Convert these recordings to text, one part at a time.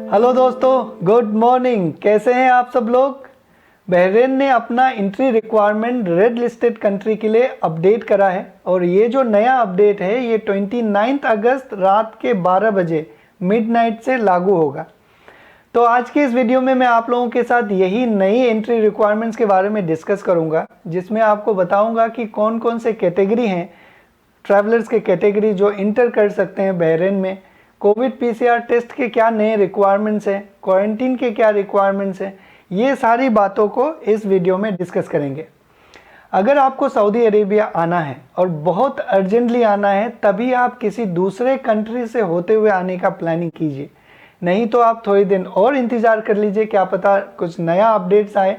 Hello दोस्तों, good morning. कैसे हैं आप सब लोग। बहरीन ने अपना entry requirement red listed country के लिए अपडेट करा है और ये जो नया अपडेट है ये 29 अगस्त रात के 12 बजे मिडनाइट से लागू होगा। तो आज के इस वीडियो में मैं आप लोगों के साथ यही नई एंट्री रिक्वायरमेंट्स के बारे में डिस्कस करूंगा, जिसमें आपको बताऊंगा कि कौन कौन से कैटेगरी हैं, ट्रैवलर्स के कैटेगरी जो इंटर कर सकते हैं बहरीन में, कोविड पीसीआर टेस्ट के क्या नए रिक्वायरमेंट्स हैं, क्वारंटीन के क्या रिक्वायरमेंट्स हैं, ये सारी बातों को इस वीडियो में डिस्कस करेंगे। अगर आपको सऊदी अरेबिया आना है और बहुत अर्जेंटली आना है, तभी आप किसी दूसरे कंट्री से होते हुए आने का प्लानिंग कीजिए, नहीं तो आप थोड़ी दिन और इंतज़ार कर लीजिए, क्या पता कुछ नया अपडेट्स आए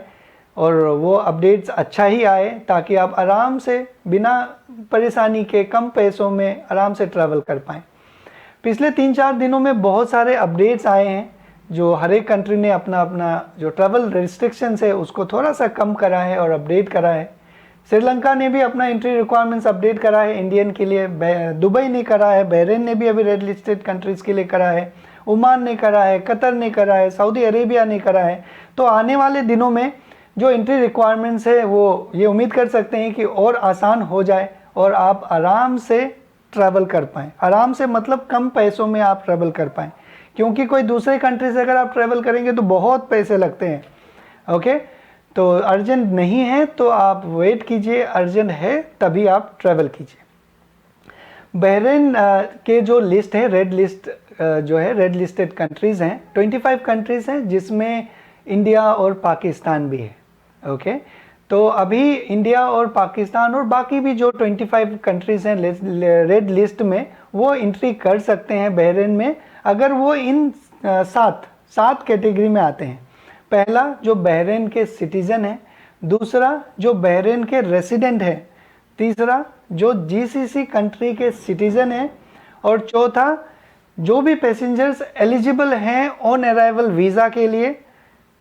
और वो अपडेट्स अच्छा ही आए, ताकि आप आराम से बिना परेशानी के कम पैसों में आराम से ट्रैवल कर पाएँ। पिछले 3-4 दिनों में बहुत सारे अपडेट्स आए हैं, जो हर एक कंट्री ने अपना अपना जो ट्रैवल रिस्ट्रिक्शंस है उसको थोड़ा सा कम करा है और अपडेट करा है। श्रीलंका ने भी अपना एंट्री रिक्वायरमेंट्स अपडेट करा है इंडियन के लिए, दुबई ने करा है, बहरीन ने भी अभी रेड लिस्टेड कंट्रीज़ के लिए करा है, ओमान ने करा है, कतर ने करा है, सऊदी अरेबिया ने करा है। तो आने वाले दिनों में जो एंट्री रिक्वायरमेंट्स है वो ये उम्मीद कर सकते हैं कि और आसान हो जाए और आप आराम से ट्रैवल कर पाएँ। आराम से मतलब कम पैसों में आप ट्रैवल कर पाएँ, क्योंकि कोई दूसरे कंट्री से अगर आप ट्रैवल करेंगे तो बहुत पैसे लगते हैं। ओके, तो अर्जेंट नहीं है तो आप वेट कीजिए, अर्जेंट है तभी आप ट्रैवल कीजिए। बहरीन के जो लिस्ट है, रेड लिस्ट जो है, रेड लिस्टेड कंट्रीज़ हैं, 25 कंट्रीज़ हैं, जिसमें इंडिया और पाकिस्तान भी है। ओके, तो अभी इंडिया और पाकिस्तान और बाकी भी जो 25 कंट्रीज़ हैं रेड लिस्ट में, वो एंट्री कर सकते हैं बहरीन में, अगर वो इन सात कैटेगरी में आते हैं। पहला, जो बहरीन के सिटीज़न है, दूसरा जो बहरीन के रेसिडेंट है, तीसरा जो जीसीसी कंट्री के सिटीज़न है, और चौथा जो भी पैसेंजर्स एलिजिबल हैं ऑन अराइवल वीज़ा के लिए,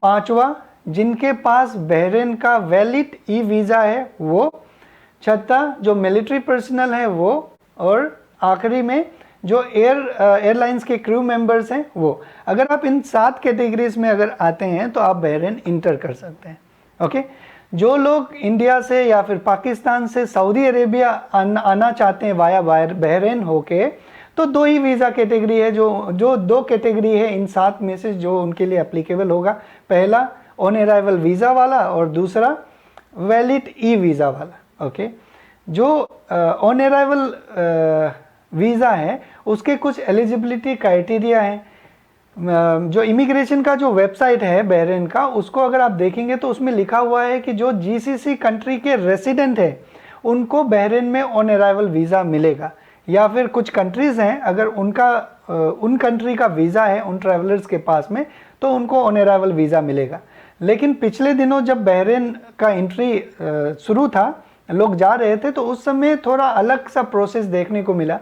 पांचवा जिनके पास बहरीन का वैलिड ई वीज़ा है वो, छठा जो मिलिट्री पर्सनल है वो, और आखिरी में जो एयरलाइंस के क्रू मेंबर्स हैं वो। अगर आप इन 7 कैटेगरीज में अगर आते हैं तो आप बहरीन इंटर कर सकते हैं। ओके, जो लोग इंडिया से या फिर पाकिस्तान से सऊदी अरेबिया आना चाहते हैं वाया बहरीन होके, तो 2 ही वीज़ा कैटेगरी है, जो 2 कैटेगरी है इन 7 में से जो उनके लिए एप्लीकेबल होगा। पहला ऑन अराइवल वीज़ा वाला और दूसरा वैलिड ई वीज़ा वाला। ओके, जो ऑन अराइवल वीज़ा है उसके कुछ एलिजिबिलिटी क्राइटेरिया हैं। जो इमिग्रेशन का जो वेबसाइट है बहरीन का, उसको अगर आप देखेंगे तो उसमें लिखा हुआ है कि जो जीसीसी कंट्री के रेसिडेंट है उनको बहरीन में ऑन अराइवल वीज़ा मिलेगा, या फिर कुछ कंट्रीज़ हैं अगर उनका उन कंट्री का वीज़ा है उन ट्रैवलर्स के पास में तो उनको ऑन अराइवल वीज़ा मिलेगा। लेकिन पिछले दिनों जब बहरीन का एंट्री शुरू था, लोग जा रहे थे, तो उस समय थोड़ा अलग सा प्रोसेस देखने को मिला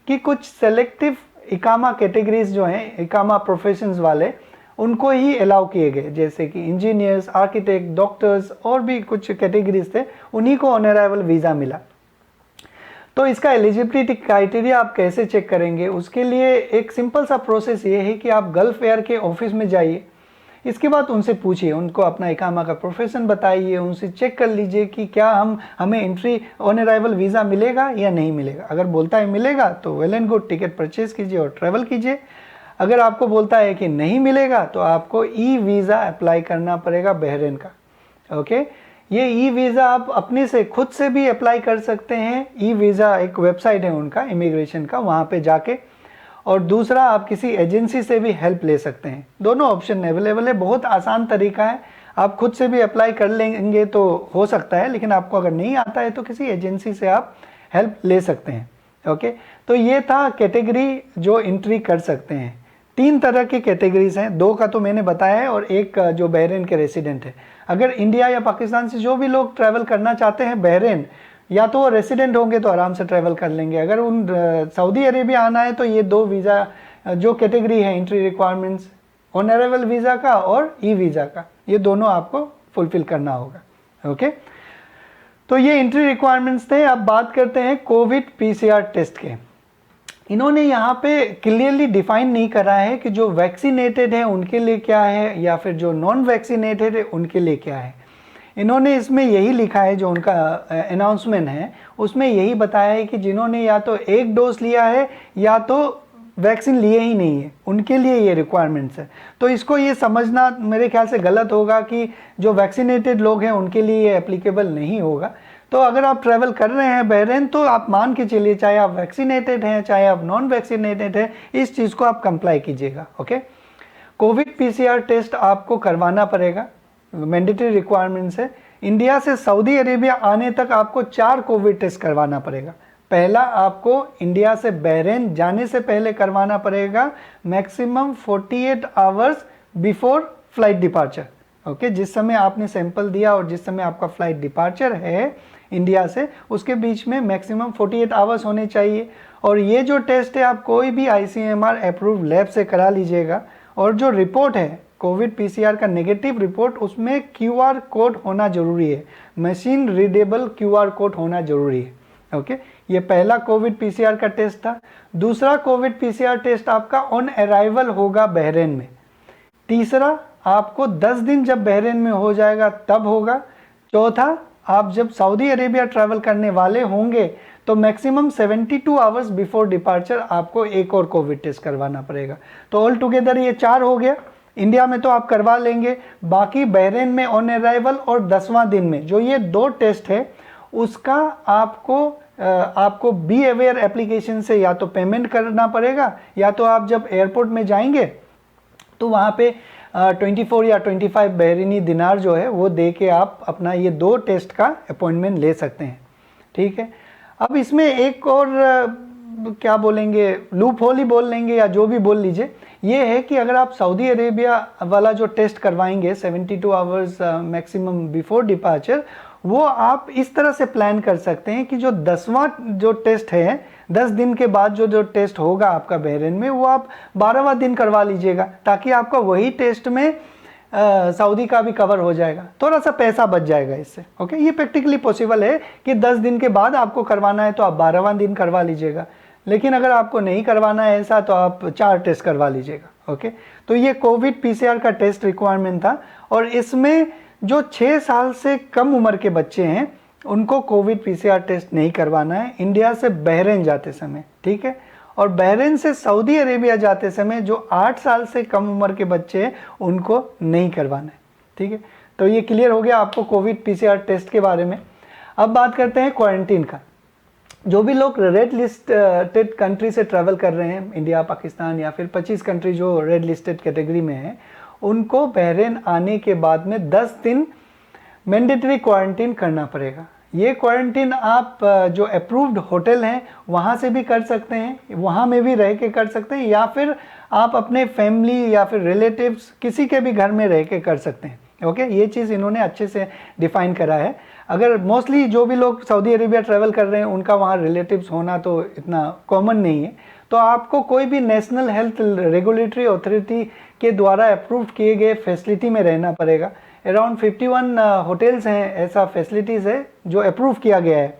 कि कुछ सेलेक्टिव इकामा कैटेगरीज जो हैं, इकामा प्रोफेशंस वाले, उनको ही अलाउ किए गए, जैसे कि इंजीनियर्स, आर्किटेक्ट, डॉक्टर्स और भी कुछ कैटेगरीज थे, उन्हीं को ऑन अराइवल वीज़ा मिला। तो इसका एलिजिबिलिटी क्राइटेरिया आप कैसे चेक करेंगे, उसके लिए एक सिंपल सा प्रोसेस ये है कि आप गल्फ एयर के ऑफिस में जाइए, इसके बाद उनसे पूछिए, उनको अपना इकामा का प्रोफेशन बताइए, उनसे चेक कर लीजिए कि क्या हमें एंट्री ऑन अराइवल वीज़ा मिलेगा या नहीं मिलेगा। अगर बोलता है मिलेगा तो well and good, ticket purchase कीजिए और ट्रैवल कीजिए। अगर आपको बोलता है कि नहीं मिलेगा तो आपको ई वीज़ा अप्लाई करना पड़ेगा बहरीन का। ओके, ये ई वीज़ा आप अपने से खुद से भी अप्लाई कर सकते हैं। ई वीज़ा एक वेबसाइट है उनका इमिग्रेशन का, वहाँ पे जाके, और दूसरा आप किसी एजेंसी से भी हेल्प ले सकते हैं। दोनों ऑप्शन अवेलेबल है, बहुत आसान तरीका है। आप खुद से भी अप्लाई कर लेंगे तो हो सकता है, लेकिन आपको अगर नहीं आता है तो किसी एजेंसी से आप हेल्प ले सकते हैं। ओके, तो ये था कैटेगरी जो एंट्री कर सकते हैं। 3 तरह की कैटेगरीज हैं, 2 का तो मैंने बताया है और एक जो बहरीन के रेसिडेंट है। अगर इंडिया या पाकिस्तान से जो भी लोग ट्रैवल करना चाहते हैं बहरीन, या तो वो रेसिडेंट होंगे तो आराम से ट्रैवल कर लेंगे। अगर उन सऊदी अरेबिया आना है तो ये 2 वीज़ा जो कैटेगरी है entry requirements, on arrival visa का और ई वीज़ा का, ये दोनों आपको फुलफिल करना होगा। ओके, तो ये एंट्री रिक्वायरमेंट्स थे। अब बात करते हैं कोविड पीसीआर टेस्ट के। इन्होंने यहाँ पे क्लियरली डिफाइन नहीं करा है कि जो वैक्सीनेटेड है उनके लिए क्या है या फिर जो नॉन वैक्सीनेटेड है उनके लिए क्या है। इन्होंने इसमें यही लिखा है, जो उनका अनाउंसमेंट है उसमें यही बताया है कि जिन्होंने या तो एक डोज लिया है या तो वैक्सीन लिए ही नहीं है, उनके लिए ये रिक्वायरमेंट्स है। तो इसको ये समझना मेरे ख्याल से गलत होगा कि जो वैक्सीनेटेड लोग हैं उनके लिए ये एप्लीकेबल नहीं होगा। तो अगर आप ट्रैवल कर रहे हैं बहरीन, तो आप मान के चलिए, चाहे आप वैक्सीनेटेड हैं चाहे आप नॉन वैक्सीनेटेड हैं, इस चीज़ को आप कंप्लाई कीजिएगा। ओके, कोविड पीसीआर टेस्ट आपको करवाना पड़ेगा, मैंडेटरी रिक्वायरमेंट्स है। इंडिया से सऊदी अरेबिया आने तक आपको 4 कोविड टेस्ट करवाना पड़ेगा। पहला आपको इंडिया से बहरीन जाने से पहले करवाना पड़ेगा, maximum 48 hours before flight departure. Okay, जिस समय आपने सैंपल दिया और जिस समय आपका फ्लाइट डिपार्चर है इंडिया से, उसके बीच में मैक्सिमम 48 आवर्स होने चाहिए। और ये जो टेस्ट है आप कोई भी ICMR अप्रूव्ड लैब से करा लीजिएगा। और जो रिपोर्ट है कोविड पीसीआर का नेगेटिव रिपोर्ट, उसमें QR कोड होना जरूरी है, मशीन रीडेबल QR कोड होना जरूरी है। ओके, ये पहला कोविड पीसीआर का टेस्ट था। दूसरा कोविड पीसीआर टेस्ट आपका ऑन अराइवल होगा बहरीन में। तीसरा आपको 10 दिन जब बहरीन में हो जाएगा तब होगा। चौथा, आप जब सऊदी अरेबिया ट्रैवल करने वाले होंगे तो मैक्सिमम 72 आवर्स बिफोर डिपार्चर आपको एक और कोविड टेस्ट करवाना पड़ेगा। तो ऑल टुगेदर ये 4 हो गया। इंडिया में तो आप करवा लेंगे, बाकी बहरीन में ऑन अराइवल और 10वां दिन में जो ये 2 टेस्ट है उसका आपको बी अवेयर एप्लीकेशन से या तो पेमेंट करना पड़ेगा, या तो आप जब एयरपोर्ट में जाएंगे तो वहाँ पे 24 या 25 बहरीनी दिनार जो है वो दे के आप अपना ये 2 टेस्ट का अपॉइंटमेंट ले सकते हैं। ठीक है, अब इसमें एक और क्या बोलेंगे, लूप होल ही बोल लेंगे या जो भी बोल लीजिए, ये है कि अगर आप सऊदी अरेबिया वाला जो टेस्ट करवाएंगे 72 आवर्स मैक्सिमम बिफोर डिपार्चर, वो आप इस तरह से प्लान कर सकते हैं कि जो 10वां जो टेस्ट है, 10 दिन के बाद जो टेस्ट होगा आपका बहरीन में, वो आप 12वां दिन करवा लीजिएगा, ताकि आपका वही टेस्ट में सऊदी का भी कवर हो जाएगा, थोड़ा सा पैसा बच जाएगा इससे। ओके, ये प्रैक्टिकली पॉसिबल है कि 10 दिन के बाद आपको करवाना है तो आप 12वां दिन करवा लीजिएगा, लेकिन अगर आपको नहीं करवाना है ऐसा तो आप 4 टेस्ट करवा लीजिएगा। ओके, तो ये कोविड पीसीआर का टेस्ट रिक्वायरमेंट था। और इसमें जो 6 साल से कम उम्र के बच्चे हैं उनको कोविड पीसीआर टेस्ट नहीं करवाना है इंडिया से बहरीन जाते समय। ठीक है, और बहरीन से सऊदी अरेबिया जाते समय जो 8 साल से कम उम्र के बच्चे हैं उनको नहीं करवाना है। ठीक है, तो ये क्लियर हो गया आपको कोविड पीसीआर टेस्ट के बारे में। अब बात करते हैं क्वारंटीन का। जो भी लोग रेड लिस्टेड कंट्री से ट्रैवल कर रहे हैं, इंडिया, पाकिस्तान या फिर 25 कंट्री जो रेड लिस्टेड कैटेगरी में है, उनको बहरीन आने के बाद में 10 दिन मैंडेटरी क्वारंटीन करना पड़ेगा। ये क्वारंटीन आप जो अप्रूव्ड होटल हैं वहाँ से भी कर सकते हैं, वहाँ में भी रह के कर सकते हैं, या फिर आप अपने फैमिली या फिर रिलेटिव्स किसी के भी घर में रह के कर सकते हैं। ओके, ये चीज़ इन्होंने अच्छे से डिफाइन करा है। अगर मोस्टली जो भी लोग सऊदी अरेबिया ट्रैवल कर रहे हैं उनका वहाँ रिलेटिव्स होना तो इतना कॉमन नहीं है, तो आपको कोई भी नेशनल हेल्थ रेगुलेटरी अथॉरिटी के द्वारा अप्रूव्ड किए गए फैसिलिटी में रहना पड़ेगा। अराउंड 51 होटल्स हैं, ऐसा फैसिलिटीज़ है जो अप्रूव किया गया है,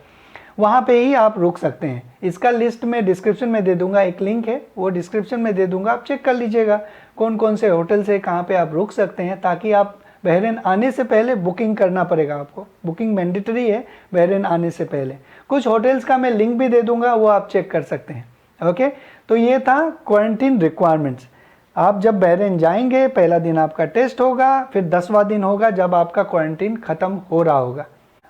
वहाँ पे ही आप रुक सकते हैं। इसका लिस्ट में डिस्क्रिप्शन में दे दूंगा, एक लिंक है वो डिस्क्रिप्शन में दे दूंगा, आप चेक कर लीजिएगा कौन कौन से होटल्स है, कहाँ पे आप रुक सकते हैं, ताकि आप बहरीन आने से पहले बुकिंग करना पड़ेगा आपको, बुकिंग मैंडेटरी है बहरीन आने से पहले। कुछ होटल्स का मैं लिंक भी दे दूंगा, वो आप चेक कर सकते हैं। ओके, तो ये था क्वारंटीन रिक्वायरमेंट्स। आप जब बहरीन जाएंगे पहला दिन आपका टेस्ट होगा, फिर 10वां दिन होगा जब आपका क्वारंटीन ख़त्म हो रहा होगा।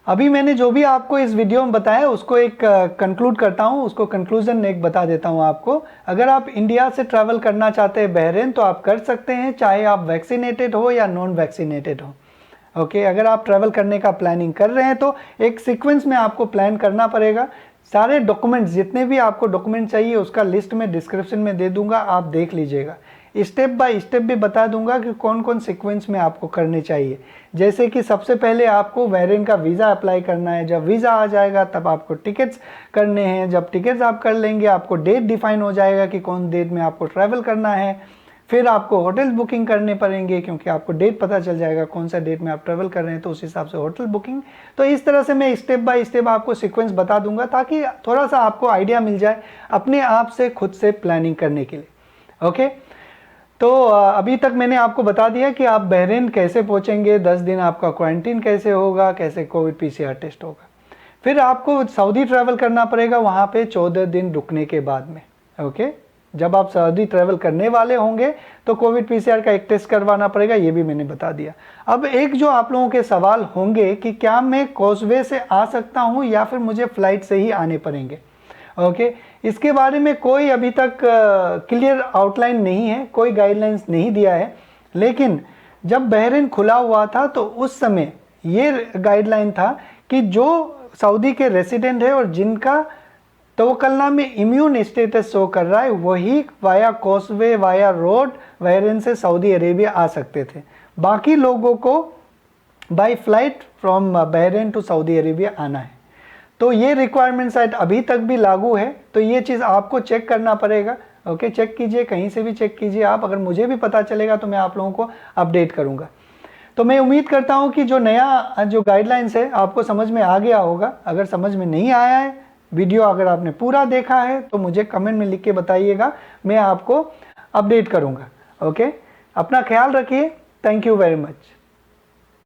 अभी मैंने जो भी आपको इस वीडियो में बताया उसको एक कंक्लूड करता हूँ, उसको कंक्लूजन एक बता देता हूँ आपको। अगर आप इंडिया से ट्रैवल करना चाहते हैं बहरीन तो आप कर सकते हैं, चाहे आप वैक्सीनेटेड हो या नॉन वैक्सीनेटेड हो। ओके, अगर आप ट्रैवल करने का प्लानिंग कर रहे हैं तो एक सीक्वेंस में आपको प्लान करना पड़ेगा। सारे डॉक्यूमेंट्स, जितने भी आपको डॉक्यूमेंट चाहिए उसका लिस्ट में डिस्क्रिप्शन में दे दूंगा, आप देख लीजिएगा। स्टेप बाय स्टेप भी बता दूंगा कि कौन कौन सीक्वेंस में आपको करने चाहिए। जैसे कि सबसे पहले आपको बहरीन का वीज़ा अप्लाई करना है, जब वीज़ा आ जाएगा तब आपको टिकट्स करने हैं, जब टिकट्स आप कर लेंगे आपको डेट डिफाइन हो जाएगा कि कौन डेट में आपको ट्रैवल करना है। फिर आपको होटल बुकिंग करने पड़ेंगे, क्योंकि आपको डेट पता चल जाएगा कौन सा डेट में आप ट्रैवल कर रहे हैं, तो उस हिसाब से होटल बुकिंग। तो इस तरह से मैं स्टेप बाय स्टेप आपको सीक्वेंस बता दूंगा, ताकि थोड़ा सा आपको आइडिया मिल जाए अपने आप से खुद से प्लानिंग करने के लिए। ओके, तो अभी तक मैंने आपको बता दिया कि आप बहरीन कैसे पहुंचेंगे, 10 दिन आपका क्वारंटीन कैसे होगा, कैसे कोविड PCR टेस्ट होगा। फिर आपको सऊदी ट्रैवल करना पड़ेगा, वहाँ पे 14 दिन रुकने के बाद में। ओके, जब आप सऊदी ट्रैवल करने वाले होंगे तो कोविड PCR का एक टेस्ट करवाना पड़ेगा, ये भी मैंने बता दिया। अब एक जो आप लोगों के सवाल होंगे कि क्या मैं कॉजवे से आ सकता हूँ या फिर मुझे फ्लाइट से ही आने पड़ेंगे। ओके, इसके बारे में कोई अभी तक क्लियर आउटलाइन नहीं है, कोई गाइडलाइंस नहीं दिया है। लेकिन जब बहरीन खुला हुआ था तो उस समय ये गाइडलाइन था कि जो सऊदी के रेसिडेंट है और जिनका तवक्कलनामा में इम्यून स्टेटस शो कर रहा है, वही via causeway, via road Bahrain से सऊदी अरेबिया आ सकते थे। बाकी लोगों को by flight from Bahrain to Saudi Arabia आना है। तो ये रिक्वायरमेंट शायद अभी तक भी लागू है, तो ये चीज़ आपको चेक करना पड़ेगा। ओके, चेक कीजिए, कहीं से भी चेक कीजिए आप, अगर मुझे भी पता चलेगा तो मैं आप लोगों को अपडेट करूंगा। तो मैं उम्मीद करता हूं कि जो नया जो गाइडलाइंस है आपको समझ में आ गया होगा। अगर समझ में नहीं आया है, वीडियो अगर आपने पूरा देखा है तो मुझे कमेंट में लिख के बताइएगा, मैं आपको अपडेट करूँगा। ओके, अपना ख्याल रखिए। Thank you very much.